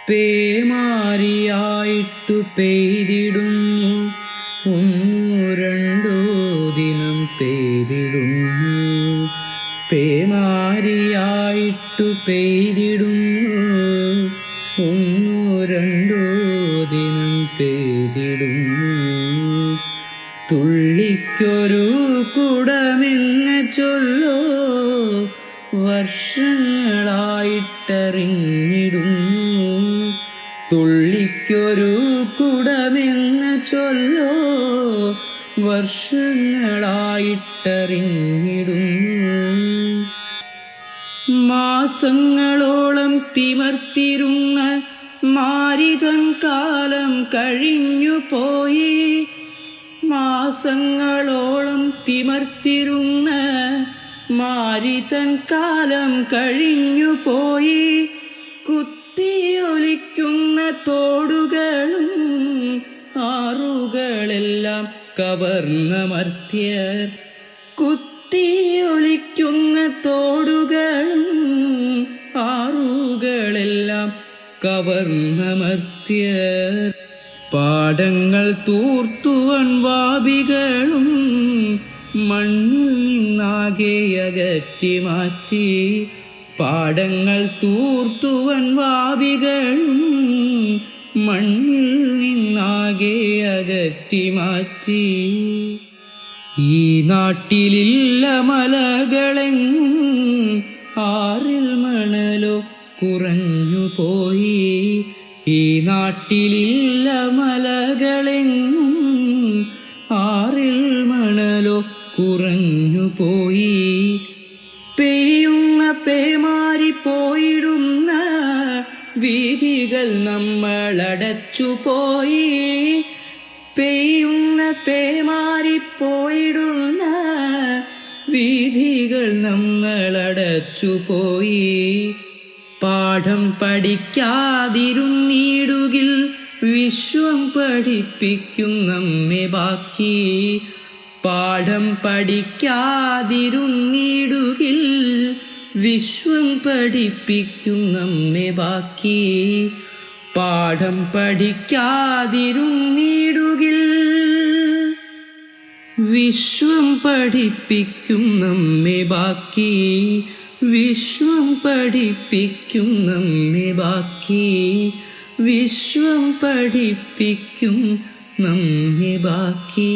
പേമാരിയായിട്ടു പെയ്തിടുന്നു, ഒന്നു രണ്ടു ദിനം പെയ്തിടുന്നു. പേമാരിയായിട്ടു പെയ്തിടുന്നു, ഒന്നു രണ്ടു ദിനം പെയ്തിടുന്നു. തുള്ളിക്കൊരു കുടമെന്ന് ചൊല്ലോ, വർഷങ്ങളായിട്ടറിഞ്ഞിടുന്നു. തുള്ളിക്കൊരു കുടമെന്ന് ചൊല്ലോ, വർഷങ്ങളായിട്ടറിഞ്ഞിടുന്നു. മാസങ്ങളോളം തിമർത്തിരുന്ന മാരിതൻ കാലം കഴിഞ്ഞുപോയി. മാസങ്ങളോളം തിമർത്തിരുന്ന മാരിതൻ കാലം കഴിഞ്ഞുപോയി. കുത്തിയൊലിക്കുന്ന തോടുകളും ആറുകളെല്ലാം കവർന്ന മർത്യർ. കുത്തിയൊലിക്കുന്ന തോടുകളും ആറുകളെല്ലാം കവർന്ന മർത്യർ. പാടങ്ങൾ തൂർത്തുവൻ വാപികളും മണ്ണിൽ നിന്നാകെ അകറ്റി മാറ്റി. പാടങ്ങൾ തൂർത്തുവൻ വാപികളും മണ്ണിൽ നിന്നാകെ അകറ്റി മാറ്റി. ഈ നാട്ടിലില്ല മലകളെങ്ങും, ആറിൽ മണലോ കുറഞ്ഞുപോയി. ഈ നാട്ടിലില്ല മലകളെങ്ങും, ആറിൽ മണലോ കുറഞ്ഞുപോയി. പെയ്യുന്ന പേമാരിപ്പോയിടുന്ന വീഥികൾ നമ്മളടച്ചുപോയി. പെയ്യുന്ന പേമാരിപ്പോയിടുന്ന വീഥികൾ നമ്മളടച്ചുപോയി. പാഠം പഠിക്കാതിരുന്നിടുകിൽ വിശ്വം പഠിപ്പിക്കും നമ്മെ ബാക്കി. പാഠം പഠിക്കാതിരുന്നിടുകിൽ വിശ്വം പഠിപ്പിക്കും നമ്മെ ബാക്കി. പാഠം പഠിക്കാതിരുന്നിടുകിൽ വിശ്വം പഠിപ്പിക്കും നമ്മെ ബാക്കി. വിശ്വം പഠിപ്പിക്കും നമ്മെ ബാക്കി. വിശ്വം പഠിപ്പിക്കും നമ്മെ ബാക്കി.